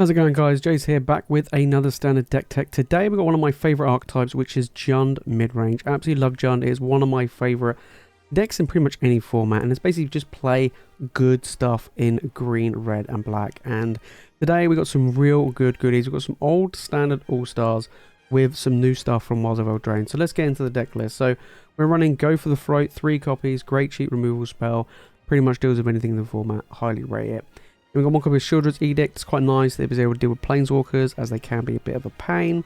How's it going, guys? Jace here, back with another standard deck tech. Today we've got one of my favourite archetypes, which is Jund Midrange. I absolutely love Jund. It is one of my favourite decks in pretty much any format, and it's basically just play good stuff in green, red and black. And today we got some real good goodies. We've got some old standard all-stars with some new stuff from Wilds of Eldraine. So let's get into the deck list. So we're running Go for the Throat, 3 copies, great cheap removal spell, pretty much deals with anything in the format, highly rate it. We've got one copy of Sheoldred's Edict. It's quite nice. They're able to deal with Planeswalkers, as they can be a bit of a pain.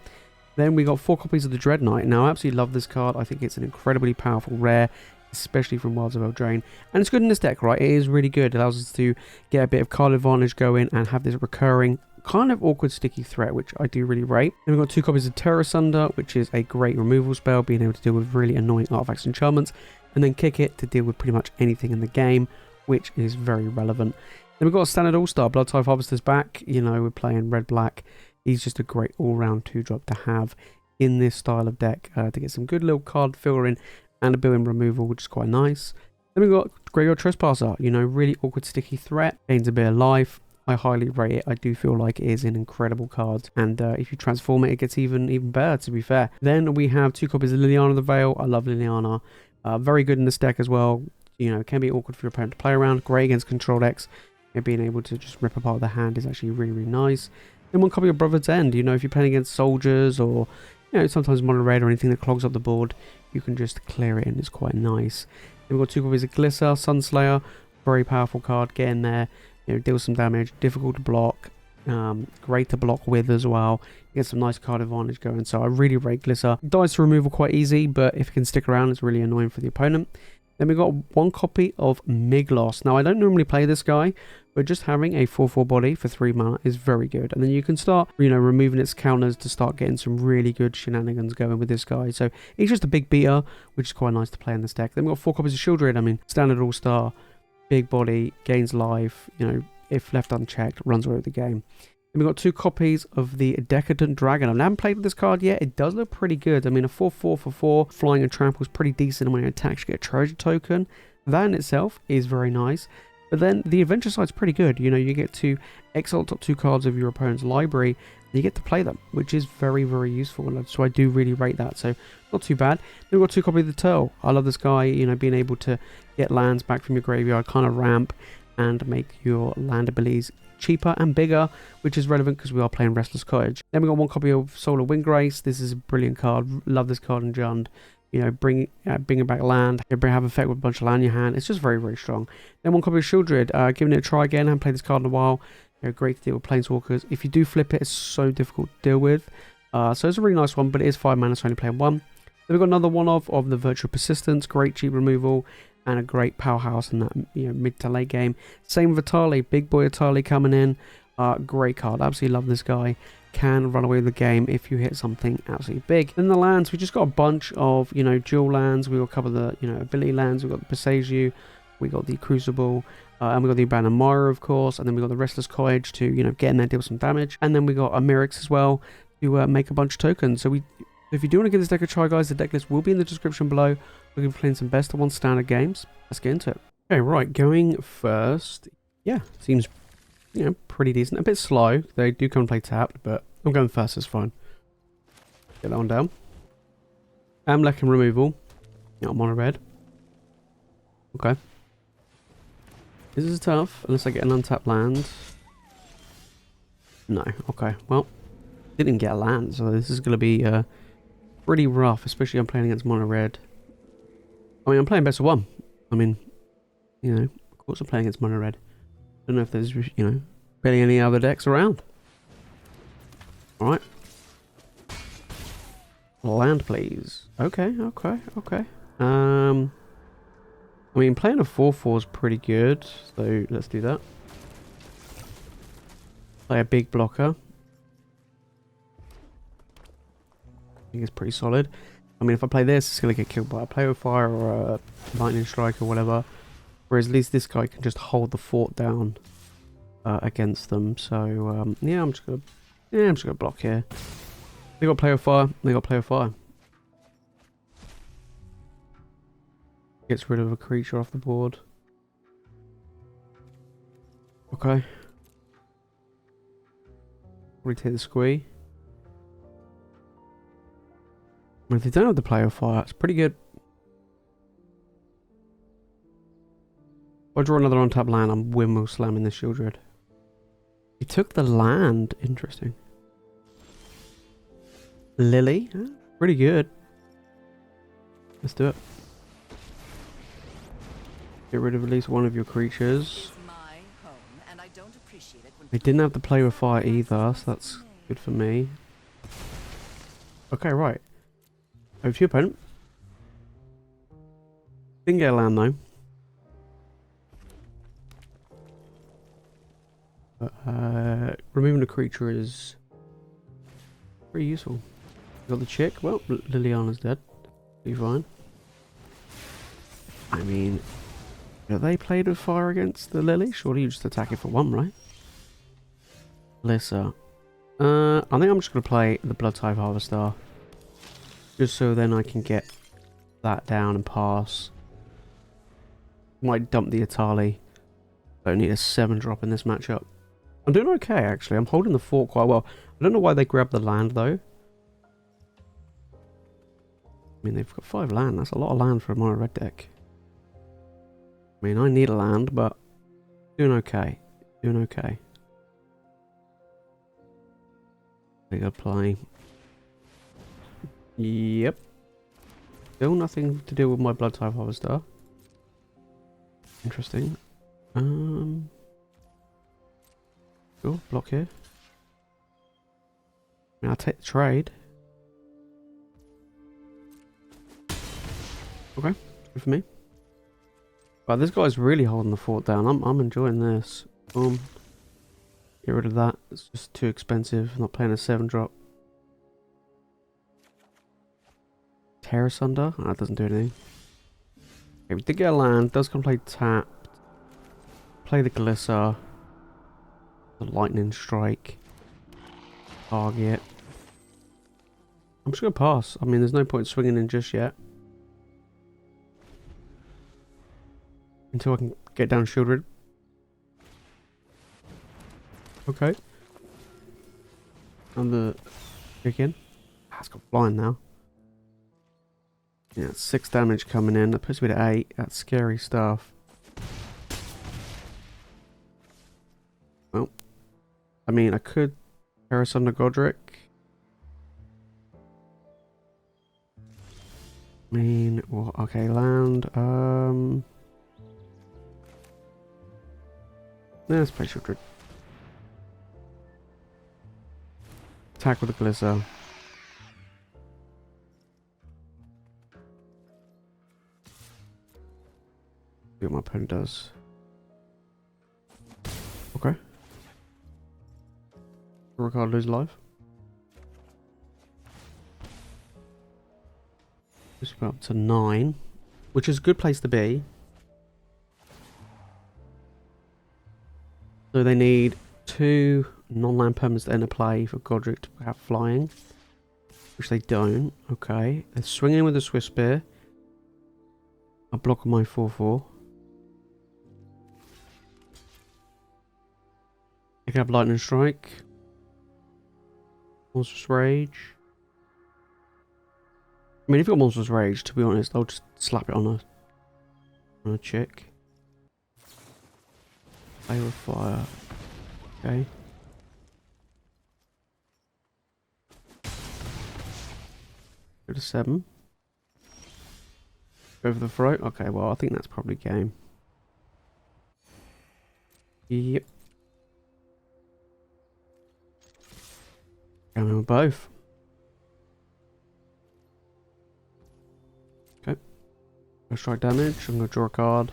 Then we got 4 copies of the Dreadknight. Now, I absolutely love this card. I think it's an incredibly powerful rare, especially from Wilds of Eldraine. And it's good in this deck, right? It is really good. It allows us to get a bit of card advantage going and have this recurring, kind of awkward, sticky threat, which I do really rate. Then we've got 2 copies of Tear Asunder, which is a great removal spell, being able to deal with really annoying artifacts and enchantments. And then Kick It to deal with pretty much anything in the game, which is very relevant. Then we've got a standard all-star. Bloodtithe Harvester's back. You know, we're playing red-black. He's just a great all-round 2-drop to have in this style of deck to get some good little card filtering and a built-in removal, which is quite nice. Then we've got Graveyard Trespasser. You know, really awkward, sticky threat. Gains a bit of life. I highly rate it. I do feel like it is an incredible card. And if you transform it, it gets even better, to be fair. Then we have 2 copies of Liliana the Veil. I love Liliana. Very good in this deck as well. You know, can be awkward for your opponent to play around. Great against control decks. Being able to just rip apart the hand is actually really nice. Then one copy of Brotherhood's End. You know, if you're playing against soldiers or, you know, sometimes Monored or anything that clogs up the board, you can just clear it and it's quite nice. Then we've got 2 copies of Glissa Sunslayer. Very powerful card. Get in there, you know, deal some damage. Difficult to block. Great to block with as well. You get some nice card advantage going. So I really rate Glissa. Dies to removal quite easy, but if it can stick around, it's really annoying for the opponent. Then we've got 1 copy of Miglos. Now, I don't normally play this guy, but just having a 4/4 body for 3 mana is very good. And then you can start, you know, removing its counters to start getting some really good shenanigans going with this guy. So he's just a big beater, which is quite nice to play in this deck. Then we've got 4 copies of Sheoldred. I mean, standard all-star, big body, gains life, you know, if left unchecked, runs away with the game. Then we've got 2 copies of the Decadent Dragon. I haven't played with this card yet. It does look pretty good. I mean, a 4/4 for 4, flying and trample is pretty decent. And when it attacks, you get a treasure token. That in itself is very nice. But then the adventure side's pretty good. You know, you get to exile top 2 cards of your opponent's library, and you get to play them, which is very, very useful. So I do really rate that. So not too bad. Then we've got 2 copies of the Turtle. I love this guy, you know, being able to get lands back from your graveyard, kind of ramp, and make your land abilities cheaper and bigger, which is relevant because we are playing Restless Cottage. Then we got 1 copy of Soul of Windgrace. This is a brilliant card. Love this card in Jund. You know, bringing back land, have effect with a bunch of land in your hand. It's just very, very strong. Then 1 copy of Sheoldred, giving it a try again. I haven't played this card in a while. You know, great to deal with Planeswalkers. If you do flip it, it's so difficult to deal with. So it's a really nice one, but it is 5 mana, so only playing 1. Then we've got another one of the Virtual Persistence, great cheap removal, and a great powerhouse in that, you know, mid to late game. Same with Etali, big boy Etali coming in. Great card, absolutely love this guy. Can run away with the game if you hit something absolutely big. Then the lands, we just got a bunch of, you know, dual lands. We got a couple of the, you know, ability lands. We got the Boseiju, we got the Crucible, and we got the abandoned Mire, of course, and then we got the Restless Cottage to, you know, get in there, deal some damage, and then we got a Mirrex as well to make a bunch of tokens. So if you do want to give this deck a try, guys, the deck list will be in the description below. We're going to be playing some best of 1 standard games. Let's get into it. Okay, right, going first. Yeah, seems, you know, pretty decent. A bit slow. They do come and play tapped, but I'm going first, it's fine. Get that one down. Amlek and removal. Yeah, I'm on a red. Okay. This is tough, unless I get an untapped land. No, okay. Well, didn't get a land, so this is going to be pretty rough, especially I'm playing against mono red. I mean, I'm playing best of 1. I mean, you know, of course I'm playing against mono red. I don't know if there's, you know, barely any other decks around. Alright. Land, please. Okay. I mean, playing a 4/4 is pretty good, so let's do that. Play a big blocker. I think it's pretty solid. I mean, if I play this, it's going to get killed by a Play with Fire or a Lightning Strike or whatever. Whereas at least this guy can just hold the fort down against them. So, yeah, I'm just going to block here. They got Play with Fire. Gets rid of a creature off the board. Okay. Probably take the squee. If they don't have the player fire, it's pretty good. If I draw another on-tap land, I'm windmill slamming the Sheoldred. He took the land. Interesting. Lily. Pretty good. Let's do it. Get rid of at least one of your creatures. They didn't have the play with fire either, so that's good for me. Okay, right. Over to your opponent. Didn't get a land though. But, removing a creature is pretty useful. Got the chick. Well, Liliana's dead. Be fine. I mean, have they played with fire against the Lily? Surely you just attack it for one, right? Glissa. I think I'm just going to play the Bloodtithe Harvester. Just so then I can get that down and pass. Might dump the Etali. Don't need a 7-drop in this matchup. I'm doing okay, actually. I'm holding the fort quite well. I don't know why they grabbed the land, though. I mean, they've got 5 land. That's a lot of land for a mono red deck. I mean, I need a land, but doing okay. Doing okay. They gotta play. Yep. Still nothing to do with my Bloodtithe Harvester. Interesting. Cool, block here. I mean, I'll take the trade. Okay, good for me. But this guy's really holding the fort down. I'm enjoying this. Boom. Get rid of that. It's just too expensive. I'm not paying a 7-drop. Tear Asunder? Oh, that doesn't do anything. Okay, we did get a land. Does come play tapped. Play the Glissa. The Lightning Strike. Target. I'm just going to pass. I mean, there's no point swinging in just yet. Until I can get down Sheoldred. Okay. And the chicken. Ah, it's got blind now. Yeah, 6 damage coming in. That puts me to 8. That's scary stuff. Well, I mean, I could Tear Asunder Godric. I mean, well, okay, land. Let's play Sheoldred. Attack with the Glissa. See what my opponent does. Okay. Ricardo lose life. Just go up to 9, which is a good place to be. So they need 2 non-land permanents to enter play for Godric to have flying, which they don't. Okay, they're swinging with a Swift Spear. I block my 4/4. They can have Lightning Strike. Monstrous Rage. I mean, if you've got Monstrous Rage, to be honest, I'll just slap it on a chick. Play with fire. Okay. Go to 7. Go for the throat. Okay, well, I think that's probably game. Yep. Going with both. Okay. Go strike damage. I'm going to draw a card.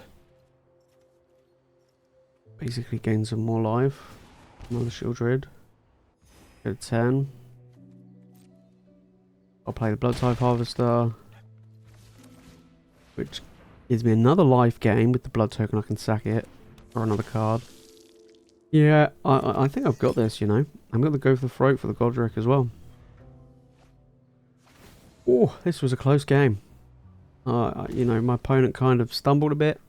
Basically gain some more life. Another Sheoldred. Go to 10. I'll play the Bloodtithe Harvester, which gives me another life gain with the blood token. I can sack it or another card. Yeah, I think I've got this, you know. I'm going to go for the throat for the Godric as well. Oh, this was a close game. You know, my opponent kind of stumbled a bit.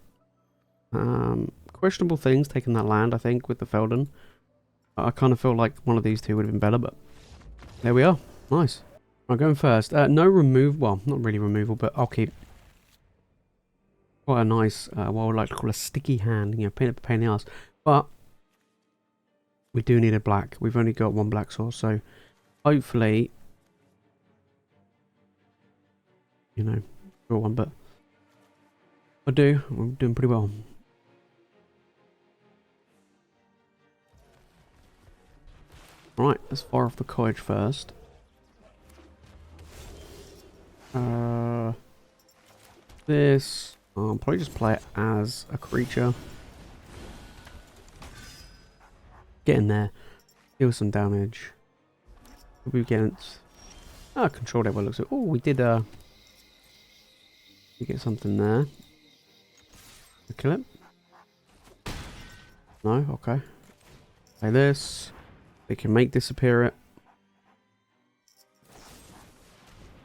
Questionable things taking that land, I think, with the Feldon. I kind of feel like one of these two would have been better, but there we are. Nice. I'm going first. No remove. Well, not really removal, but I'll keep quite a nice, what I would like to call a sticky hand. You know, pain in the ass. But we do need a black. We've only got one black source, so hopefully, you know, draw one. But I do. I'm doing pretty well. Right, let's fire off the cottage first. This, I'll probably just play it as a creature. Get in there, deal some damage. We against control deck. What looks like. Oh, we did we get something there. Kill it. No, okay. Play this. We can make disappear it.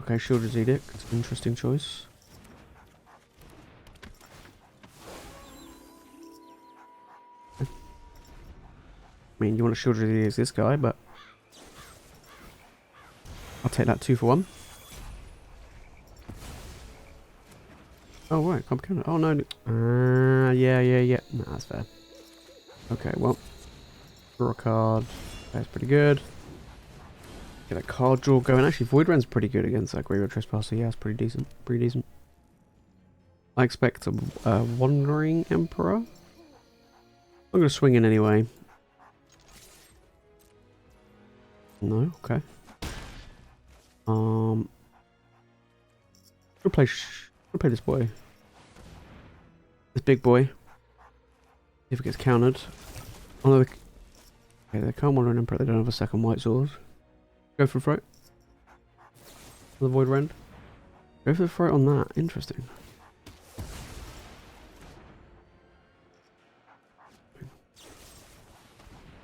Okay, Sheoldred's Edict. Interesting choice. I mean, you want to Sheoldred's Edict as this guy, but I'll take that 2 for 1. Oh, right, complicated. Oh, no. Yeah. No, that's fair. Okay, well. Draw a card. That's pretty good. Get a card draw going. Actually, Voidren's pretty good against that Graveyard Trespasser. Yeah, it's pretty decent. Pretty decent. I expect a Wandering Emperor. I'm going to swing in anyway. No, okay. I'll play this boy. This big boy. See if it gets countered. Oh no, okay, they can't Wandering Emperor. They don't have a second white sword. Go for the throat. The Void Rend. Go for the throat on that. Interesting.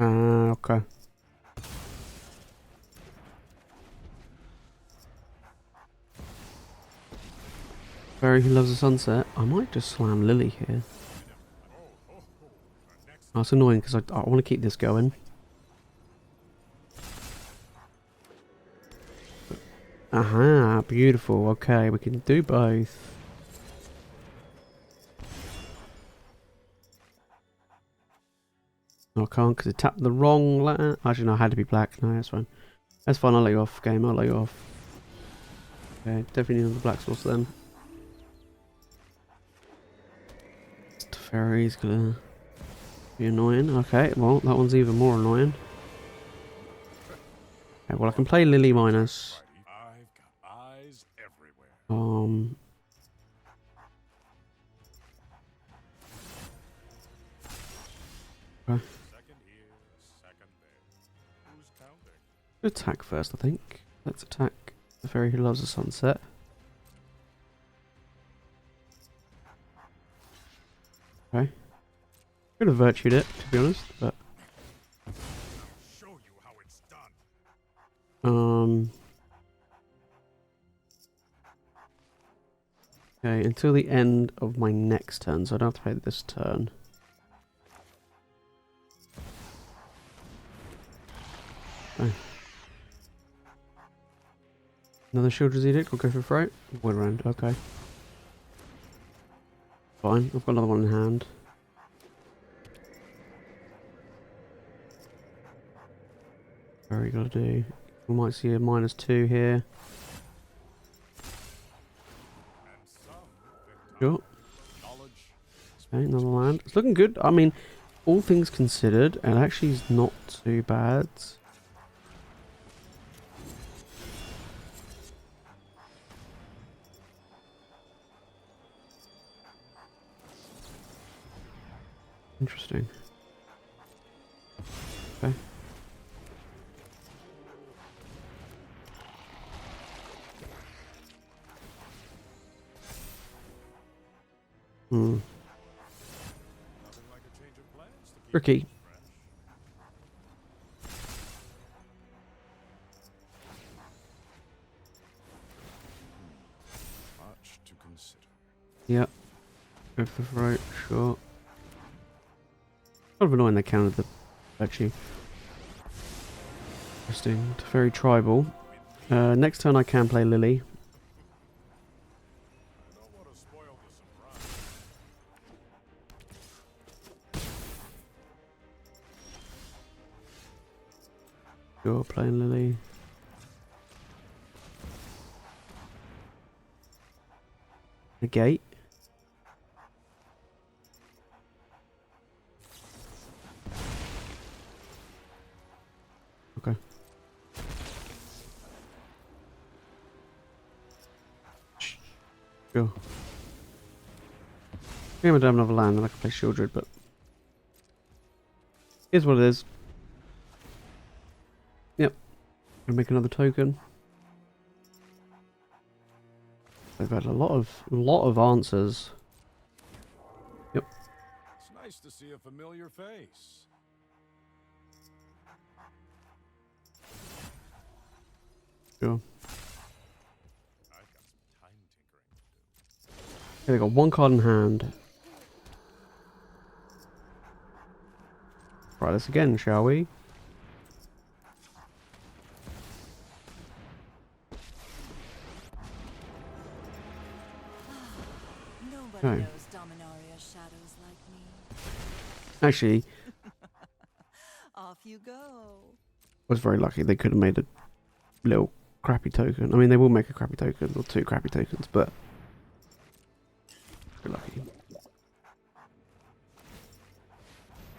Okay. Barry who loves the sunset. I might just slam Lily here. Oh, it's annoying because I want to keep this going. Aha, beautiful. Okay, we can do both. No, I can't because it tapped the wrong letter. Actually, no, I had to be black. No, that's fine. That's fine. I'll let you off, game. I'll let you off. Okay, definitely need the black source then. Fairy's gonna be annoying. Okay, well, that one's even more annoying. Okay, well, I can play Lily minus. Okay. Attack first, I think. Let's attack the fairy who loves the sunset. Okay. Could have virtued it, to be honest, but okay, until the end of my next turn, so I don't have to play this turn. Okay. Another Sheoldred's Edict, we'll go for Fright. Void Rend, okay. Fine, I've got another one in hand. What are we gotta do? We might see a -2 here. Sure. Okay, another land. It's looking good. I mean, all things considered, and actually is not too bad. Interesting. Okay. Tricky. Much to consider. Yep. Go for the right, sure. Kind of annoying they countered the virtue. Interesting. Very tribal. Next turn I can play Lily. Sure, playing Lily. Negate. Okay. Sure. I don't have another land and I can play Sheoldred, but here's what it is. Yep. Gonna make another token. They've had a lot of answers. Yep. It's nice to see a familiar face. Sure. I've got some time tinkering to do. Okay, they got one card in hand. Try this again, shall we? Nobody knows Dominaria's shadows like me. Actually, Off you go. I was very lucky. They could have made a little crappy token. I mean, they will make a crappy token or two crappy tokens, but very lucky.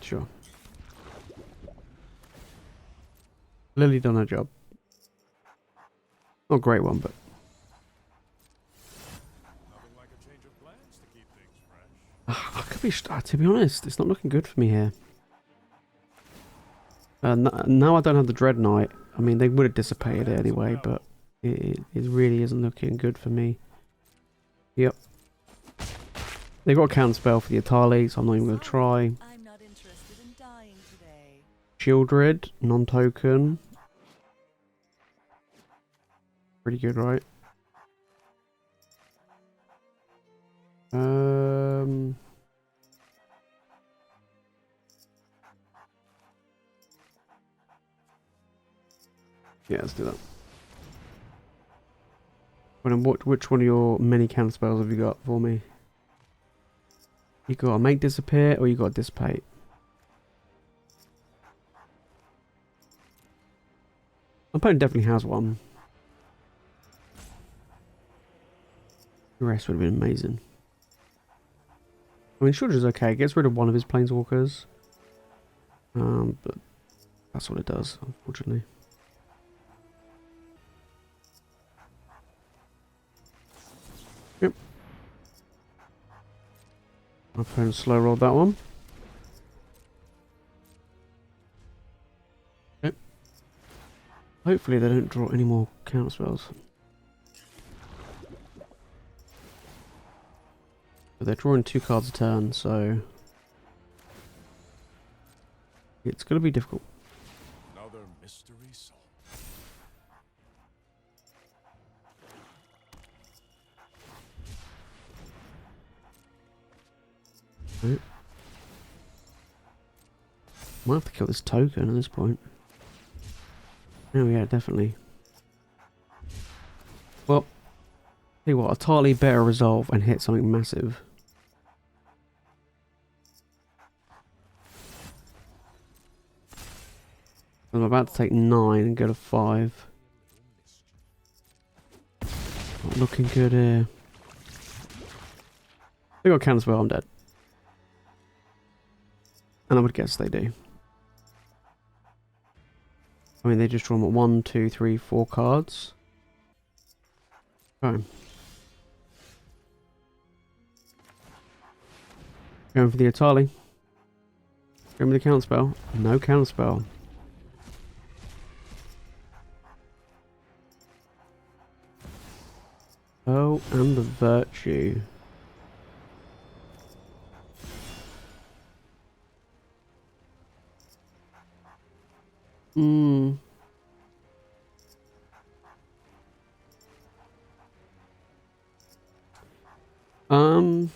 Sure. Lily done her job. Not a great one, but Nothing like a change of plans to keep things fresh. I could be. To be honest, it's not looking good for me here. Now I don't have the Dreadknight. I mean, they would have dissipated it anyway, but it really isn't looking good for me. Yep. They got a counterspell for the Etali, so I'm not even going to try. I'm not interested in dying today. Sheoldred, non-token. Pretty good, right? Yeah, let's do that. Which one of your many counterspells have you got for me? You got to make disappear or you got to dissipate? My opponent definitely has one. The rest would have been amazing. I mean, Sheoldred's okay. It gets rid of one of his planeswalkers. But that's what it does, unfortunately. Yep. My opponent slow rolled that one. Okay. Hopefully they don't draw any more counterspells. But they're drawing 2 cards a turn, so it's going to be difficult. Another mystery solved. Right. Might have to kill this token at this point. Oh yeah, definitely. Well, tell you what, Etali better resolve and hit something massive. I'm about to take 9 and go to 5. Not looking good here. They got counterspell, I'm dead. And I would guess they do. I mean, they just draw 1, 2, 3, 4 cards. Okay. Going for the Etali. Going with the counterspell. No counterspell. Oh, and the Virtue. Hmm. Um.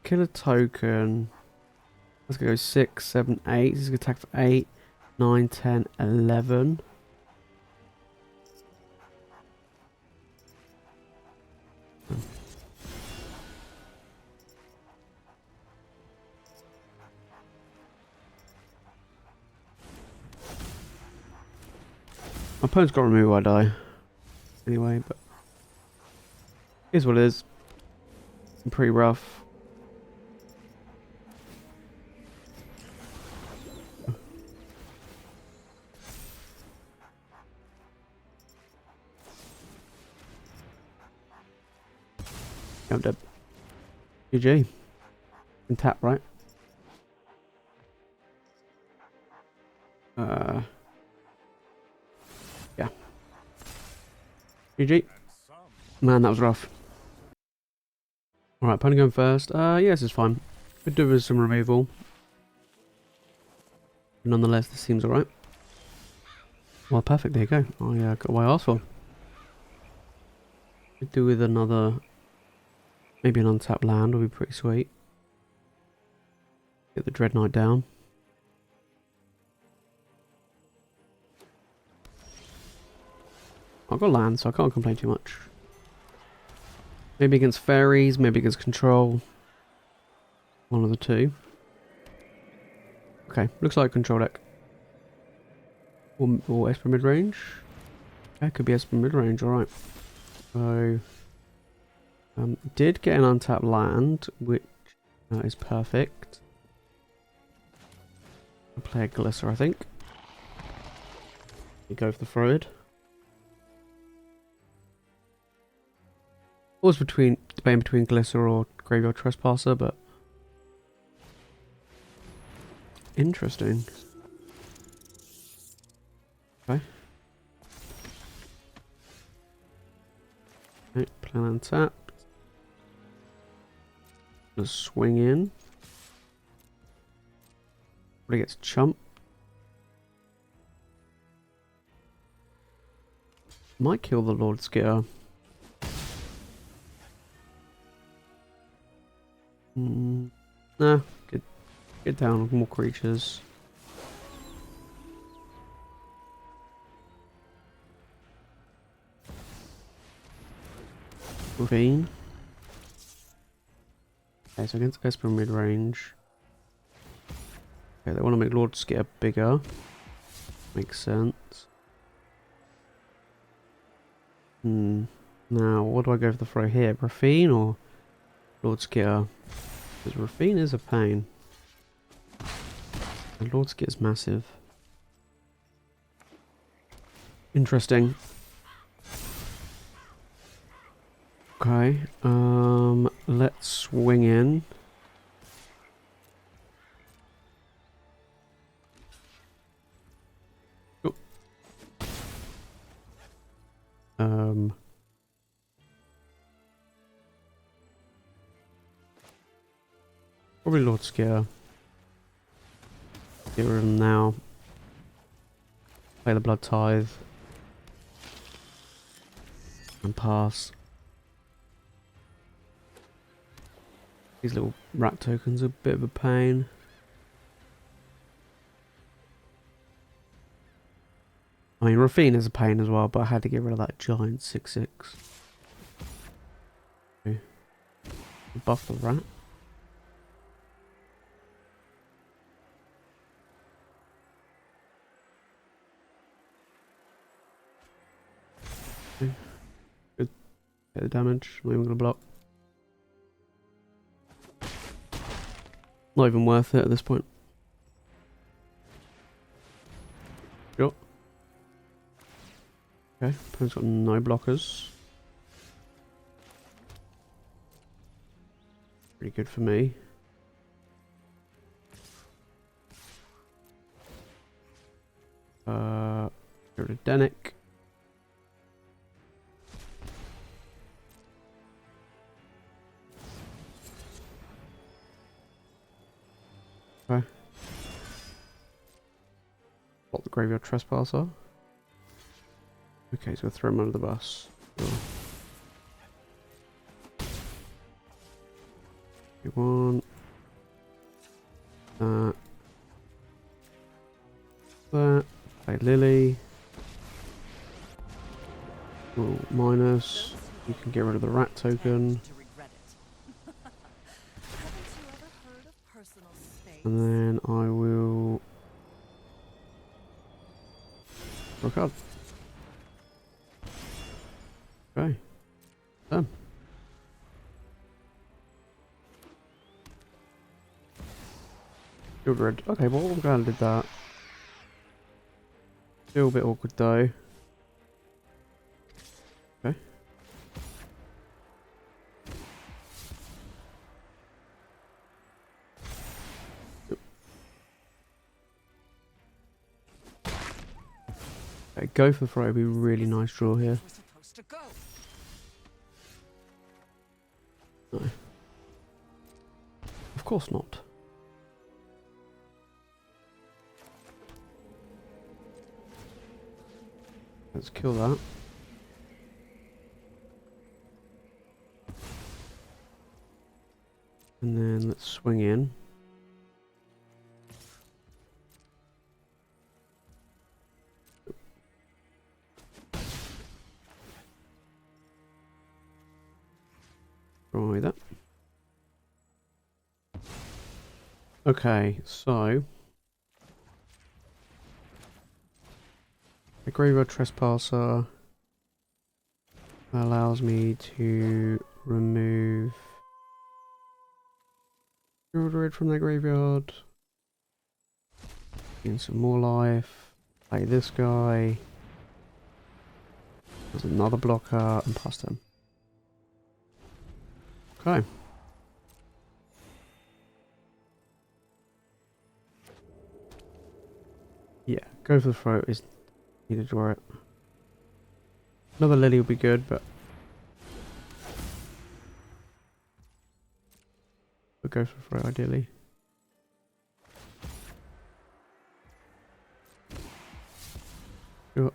Kill a token. Let's go 6, 7, 8. He's going to attack for 8, 9, 10, 11. My opponent's got to remove I die. Anyway, but here's what it is. Pretty rough. I'm dead. GG. Can tap, right? Yeah. GG. Man, that was rough. Alright, opponent going first. Yeah, this is fine. Could do with some removal. Nonetheless, this seems alright. Well, perfect. There you go. Oh yeah, got what I asked for. Could do with another... Maybe an untapped land would be pretty sweet. Get the Dreadknight down. I've got land, so I can't complain too much. Maybe against fairies, maybe against control. One of the two. Okay, looks like a control deck. Or Esper Midrange. Yeah, could be Esper Midrange, alright. So... did get an untapped land, which is perfect. I'll play a Glissa, I think. You go for the Freud. I was debating between Glissa or Graveyard Trespasser, but interesting. Okay. Right, plan untapped. Just swing in. Probably gets chump. Might kill the Lord Skitter. Nah, get down with more creatures. Ravine. Okay, so against Esper Midrange. Okay, they want to make Lord Skitter bigger. Makes sense. Now, what do I go for the throw here? Ravine or Lord Skitter? Because Ravine is a pain. And Lord Skitter's massive. Interesting. Okay, let's swing in. Oh. Probably Lord Skitter. Get rid of him now. Play the Bloodtithe. And pass. These little rat tokens are a bit of a pain. I mean, Ravine is a pain as well, but I had to get rid of that giant 6/6. Okay. Buff the rat. Okay. Good. Get the damage. Not even gonna block. Not even worth it at this point. Sure. Okay, opponent's got no blockers. Pretty good for me. Go to Denick. Okay. Block the Graveyard Trespasser. Okay, so we'll throw him under the bus. Sure. One. That. That. Play Lily. Oh, minus. You can get rid of the rat token. And then I will draw a card. Okay. Done. Sheoldred. Okay, well I'm glad I did that. Still a bit awkward though. Okay. Okay, go for the throw would be a really nice draw here. No. Of course not. Let's kill that. And then let's swing in. Try that. Okay, so the Graveyard Trespasser allows me to remove Sheoldred from their graveyard, gain some more life, play this guy, there's another blocker, and pass them. Okay. Yeah, go for the throat is need to draw it. Another Lily would be good, but we'll go for the throat ideally. Sure.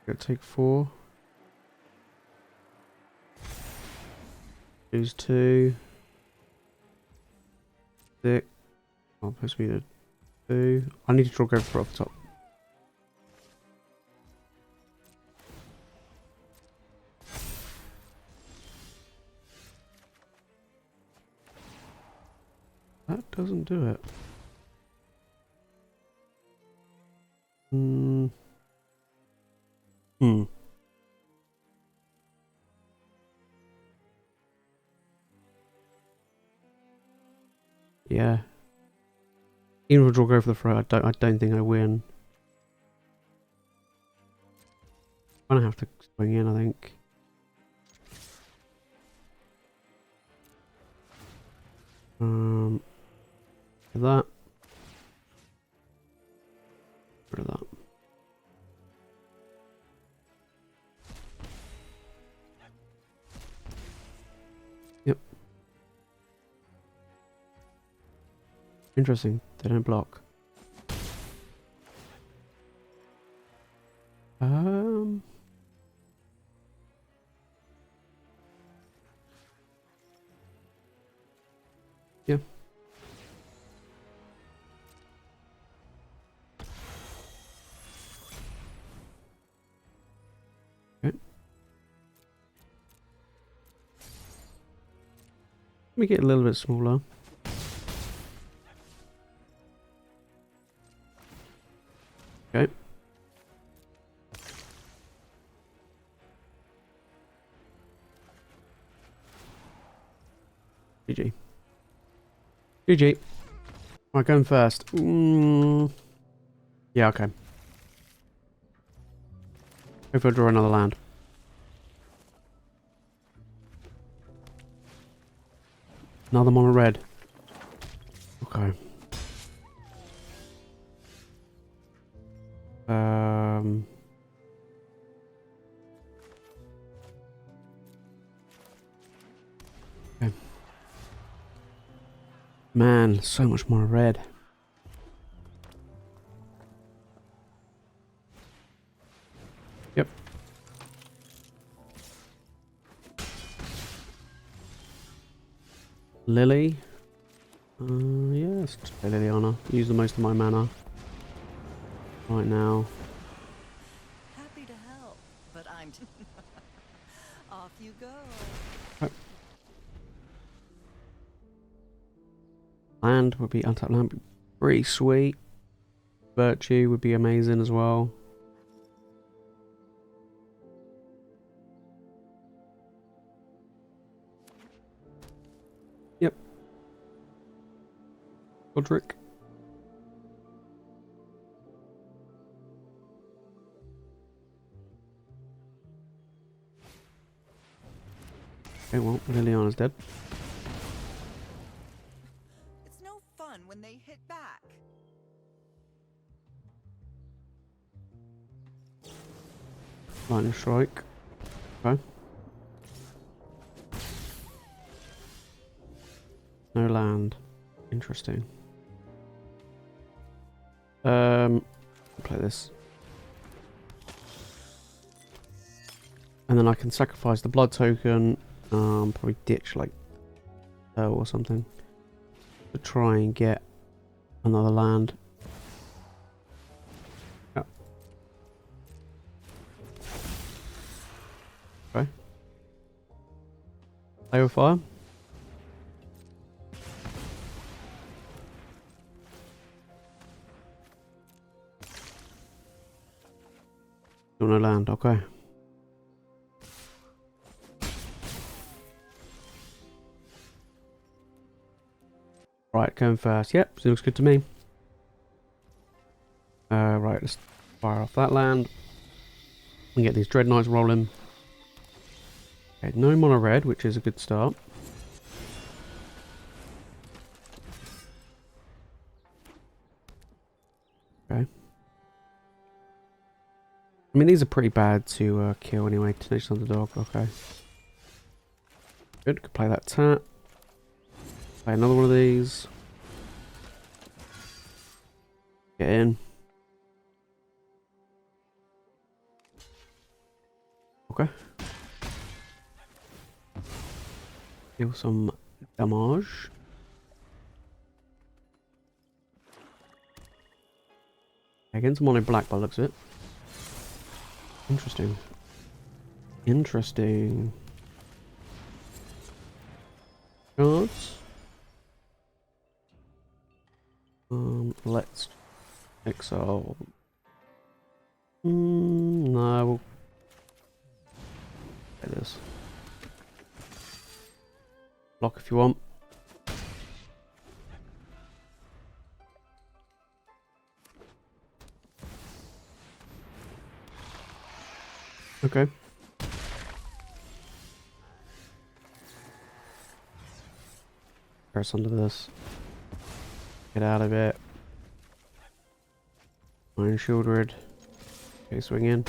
Go take 4. Lose 2. 6. Oh, supposed to be the 2. I need to draw go for off the top. That doesn't do it. Hmm. Yeah. Even if I draw go for the throw, I don't think I win. I'm gonna have to swing in, I think. That. Rid of that. Yep. Interesting. They don't block. Yeah. Okay. Let me get a little bit smaller. Okay. GG. GG. Right, going first. Yeah, okay. Hopefully I'll draw another land. Another mono red. Okay. Okay. Man, so much more red. Yep. Lily. Yeah, let's just play Liliana. Use the most of my mana right now. Happy to help, but I'm off you go. Right. Land would be untapped land, would be pretty sweet. Virtue would be amazing as well. Yep. Godric. Okay, well, Liliana's dead. It's no fun when they hit back. Lightning strike. Okay. No land. Interesting. Play this. And then I can sacrifice the blood token. Probably ditch like or something to try and get another land. Yep. Okay. Play with fire. Still no land. Okay. Right, going first. Yep, so looks good to me. Right, let's fire off that land. And get these Dreadknights rolling. Okay, no mono red, which is a good start. Okay. I mean, these are pretty bad to kill anyway. Tenacious Underdog, okay. Good, could play that tap. Play another one of these. Get in. Okay. Deal some damage. Against mono black by the looks of it. Interesting. Interesting. Cards. Let's exile. No, we'll play this. Block if you want. Okay. Press under this. Get out of it. Iron Sheoldred. Okay, swing in.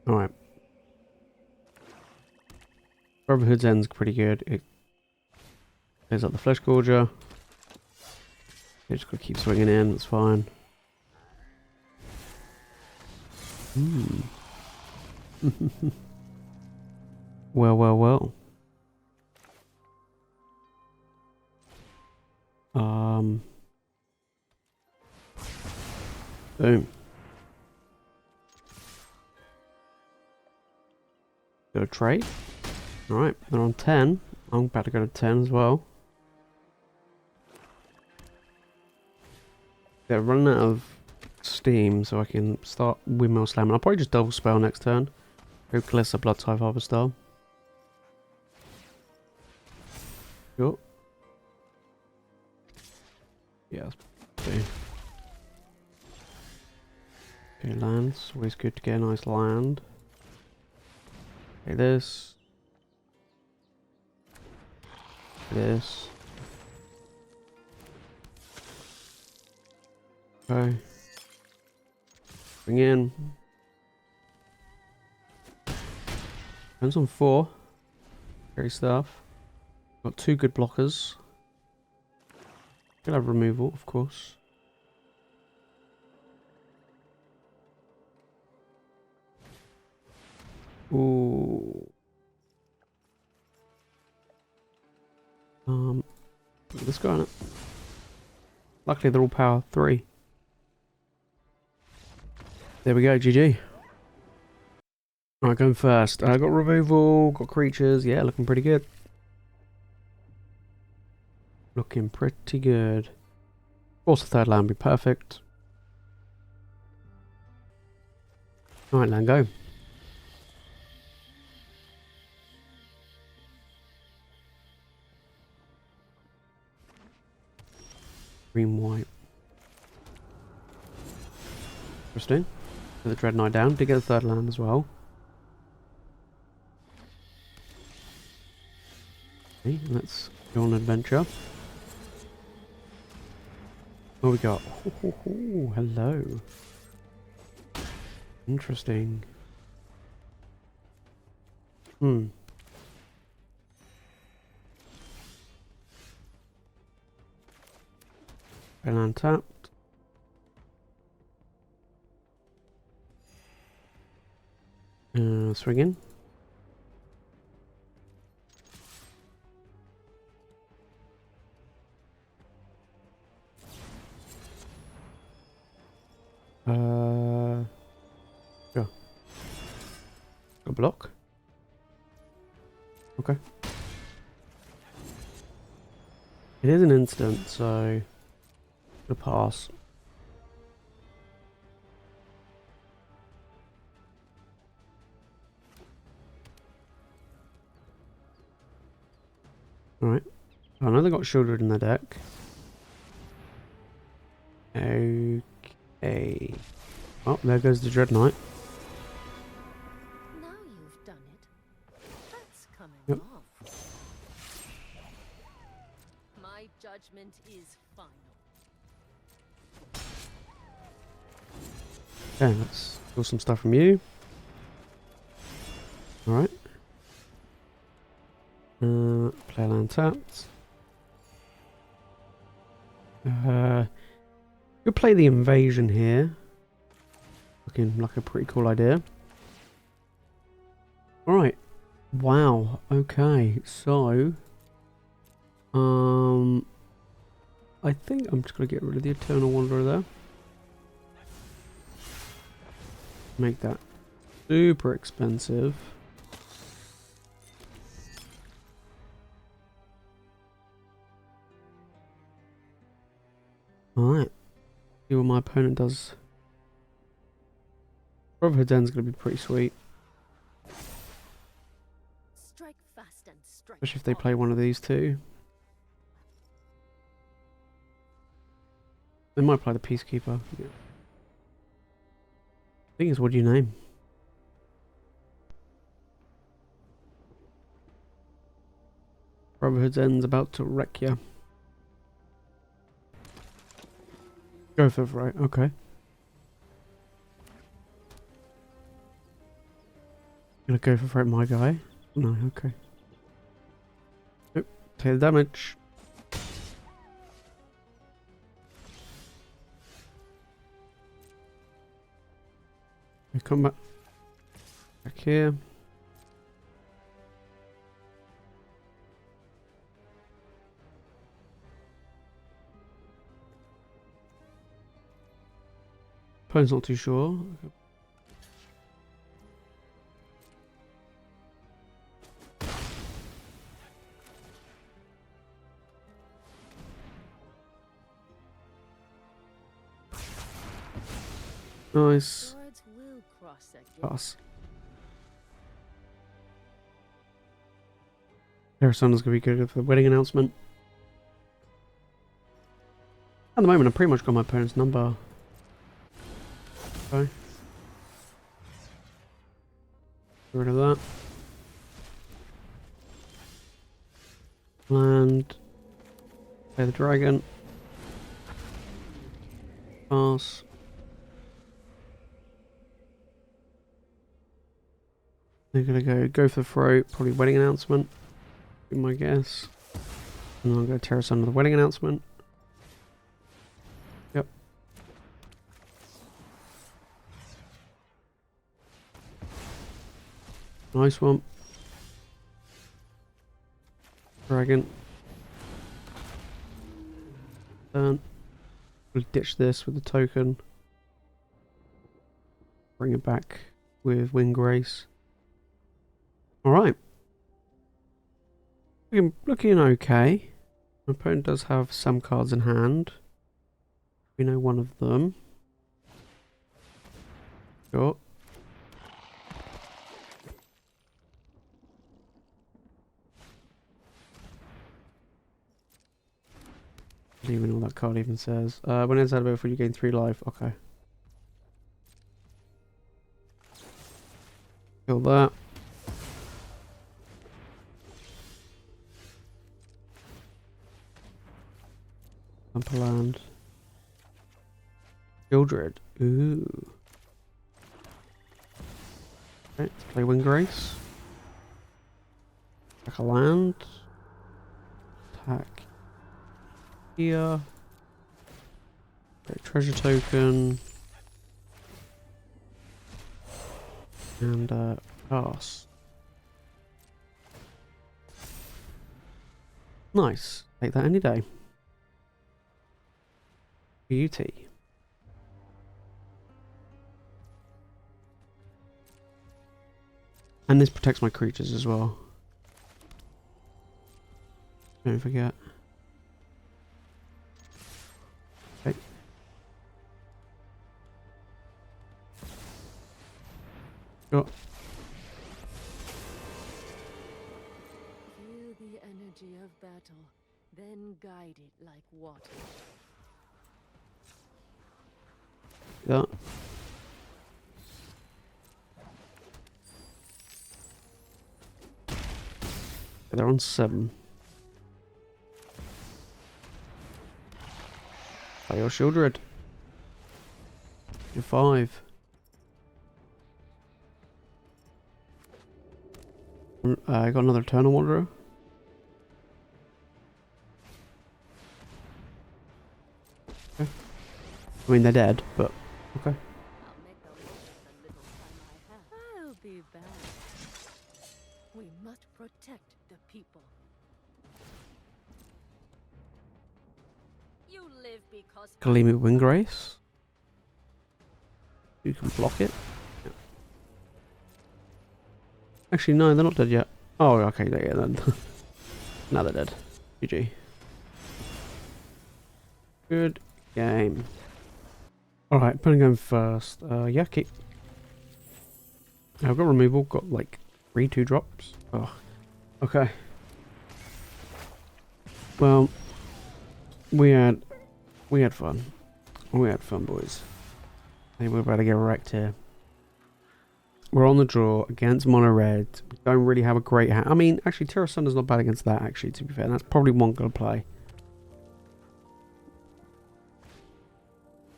Alright. Brotherhood's end's pretty good. It clears up the Flesh Gorger. You just gotta keep swinging in, that's fine. Well, well, well. Boom. Go to trade. Alright, they're on 10. I'm about to go to 10 as well. They're running out of steam, so I can start windmill slamming. I'll probably just double spell next turn. Go Glissa Bloodtithe Harvester. Sure. Yeah, okay. Okay, lands. Always good to get a nice land. Okay, this. This. Okay. Bring in. Turns on 4. Great stuff. Got 2 good blockers. Could have removal, of course. Ooh. Let's go on it. Luckily they're all power 3. There we go, GG. Alright, going first. I got removal, got creatures. Yeah, looking pretty good. Looking pretty good. Of course the third land would be perfect. Alright, land go. Green, white. Interesting. Put the Dreadknight down. Did get the third land as well. Okay, let's go on an adventure. What we got? Oh, hello. Interesting. Land tapped. Swinging. Sure. A block. Okay. It is an instant, so the pass. Alright. I know they got Sheoldred in their deck. Okay. Oh, there goes the Dreadknight. Now you've done it. That's coming Yep. off. My judgment is final. Okay, let's do some stuff from you. Alright. Play land tapped. Could play the invasion here. Looking like a pretty cool idea. Alright. Wow. Okay. So I think I'm just gonna get rid of the Eternal Wanderer there. Make that super expensive. Alright. See what my opponent does. Brotherhood's End's gonna be pretty sweet. Strike fast and strike Especially if they hard. play one of these two. They might play the Peacekeeper. Yeah. Thing is, what do you name? Brotherhood's End's about to wreck you. Go for it, right? Okay. Gonna go for it, my guy. No, okay. Nope. Take the damage. We come back here. Opponent's not too sure. Nice. Swords will cross again. Pass. Tear Asunder's gonna be good for the wedding announcement. At the moment, I've pretty much got my opponent's number. Okay. Get rid of that. Land. Play the dragon. Pass. They're gonna go for the throat, probably wedding announcement. Be my guess. And then I'm gonna tear us under the wedding announcement. Yep. Nice one. Dragon. Turn. We'll ditch this with the token. Bring it back with Windgrace. Alright. Looking okay. My opponent does have some cards in hand. We know one of them. Sure. I don't even know what that card even says. When it's out of before you gain 3 life. Okay. Kill that. Dump a land. Sheoldred. Ooh. Okay, let's play Windgrace. Attack a land. Attack. Here. Okay, treasure token. And pass. Nice. Take that any day. Beauty. And this protects my creatures as well. Don't forget. Okay. Sure. Feel the energy of battle, then guide it like water. Yeah. They're on 7. Play your Sheoldred. You're 5. I got another Eternal Wanderer. Okay. I mean, they're dead, but okay. I'll make the most of the little time I have. I'll be back. We must protect the people. You live because Kalimi Windgrace. You can block it. Yeah. Actually, no, they're not dead yet. Oh, okay, yeah, then. Now they're dead. GG. Good game. Alright, putting going first. Yeah, keep. I've got removal, got like 3 2-drops. Oh, okay. Well, we had fun. We had fun, boys. I think we're about to get wrecked here. We're on the draw against Monored. We don't really have a great hand. I mean, actually, Tear Asunder's not bad against that, actually, to be fair. That's probably one going to play.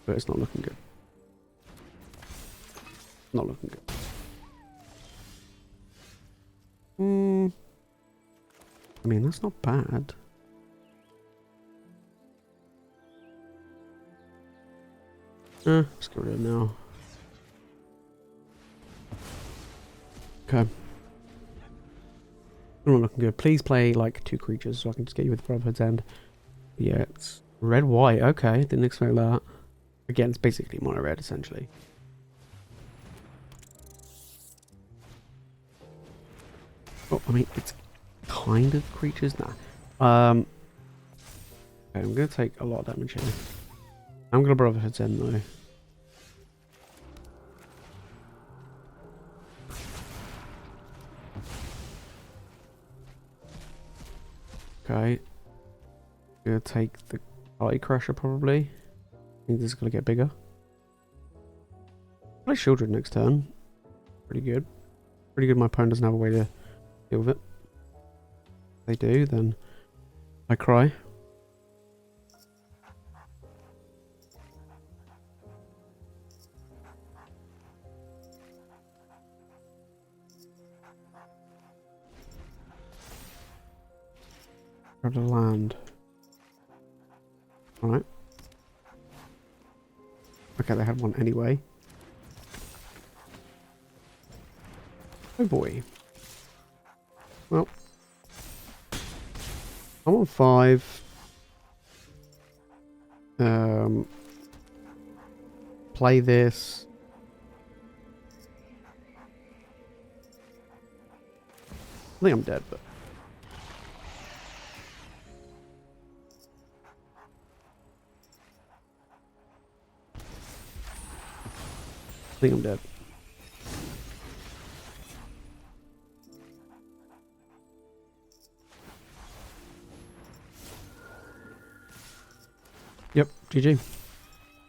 But it's not looking good. Not looking good. I mean, that's not bad. Let's get rid of it now. Okay. Not looking good. Please play like 2 creatures so I can just get you with Brotherhood's End. Yeah, it's red-white. Okay, didn't expect that. Again, it's basically mono-red essentially. Oh, I mean, it's kind of creatures. Nah. Okay, I'm gonna take a lot of damage here. I'm gonna Brotherhood's End though. Okay. Gonna take the Party Crasher probably. I think this is gonna get bigger. Play Sheoldred next turn. Pretty good. Pretty good my opponent doesn't have a way to deal with it. If they do, then I cry. Grab the land. Alright. Okay, they had one anyway. Oh boy. Well. I'm on 5. Play this. I think I'm dead, but... I think I'm dead. Yep, GG.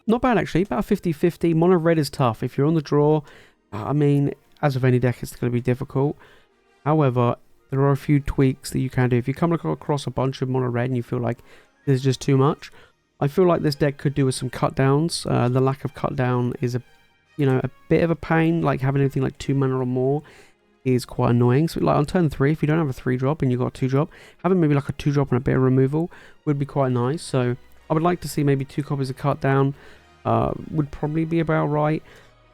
Not bad actually, about 50-50. Mono red is tough. If you're on the draw, I mean, as with any deck, it's going to be difficult. However, there are a few tweaks that you can do. If you come across a bunch of mono red and you feel like this is just too much, I feel like this deck could do with some cut downs. The lack of cut down is a bit of a pain. Like having anything like 2 mana or more is quite annoying. So like on turn 3, if you don't have a 3-drop and you've got a 2-drop, having maybe like a 2-drop and a bit of removal would be quite nice. So I would like to see maybe 2 copies of cut down. Would probably be about right.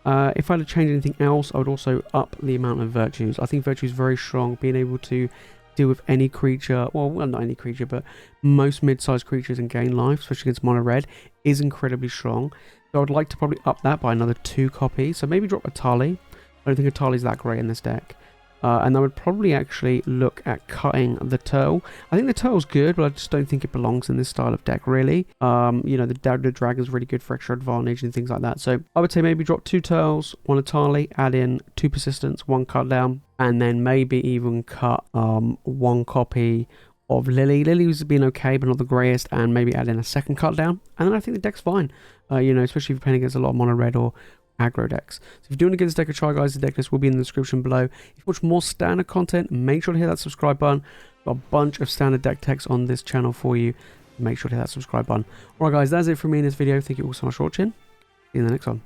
If I had to change anything else, I would also up the amount of virtues. I think virtue is very strong. Being able to deal with any creature, well not any creature, but most mid-sized creatures and gain life, especially against mono red, is incredibly strong. So I would like to probably up that by another 2 copies. So maybe drop Etali. I don't think Etali is that great in this deck. And I would probably actually look at cutting the Turtle. I think the Turtle's good, but I just don't think it belongs in this style of deck, really. The Decadent Dragon is really good for extra advantage and things like that. So I would say maybe drop 2 Turtles, 1 Etali, add in 2 Persistence, 1 Cut Down, and then maybe even cut 1 copy of Lily. Lily's been okay, but not the greatest, and maybe add in a 2nd Cut Down. And then I think the deck's fine, especially if you're playing against a lot of mono red or aggro decks. So if you do want to give this deck a try, guys, the deck list will be in the description below. If you watch more standard content, make sure to hit that subscribe button. Got a bunch of standard deck techs on this channel for you. Make sure to hit that subscribe button. Alright guys, that's it from me in this video. Thank you all so much for watching. See you in the next one.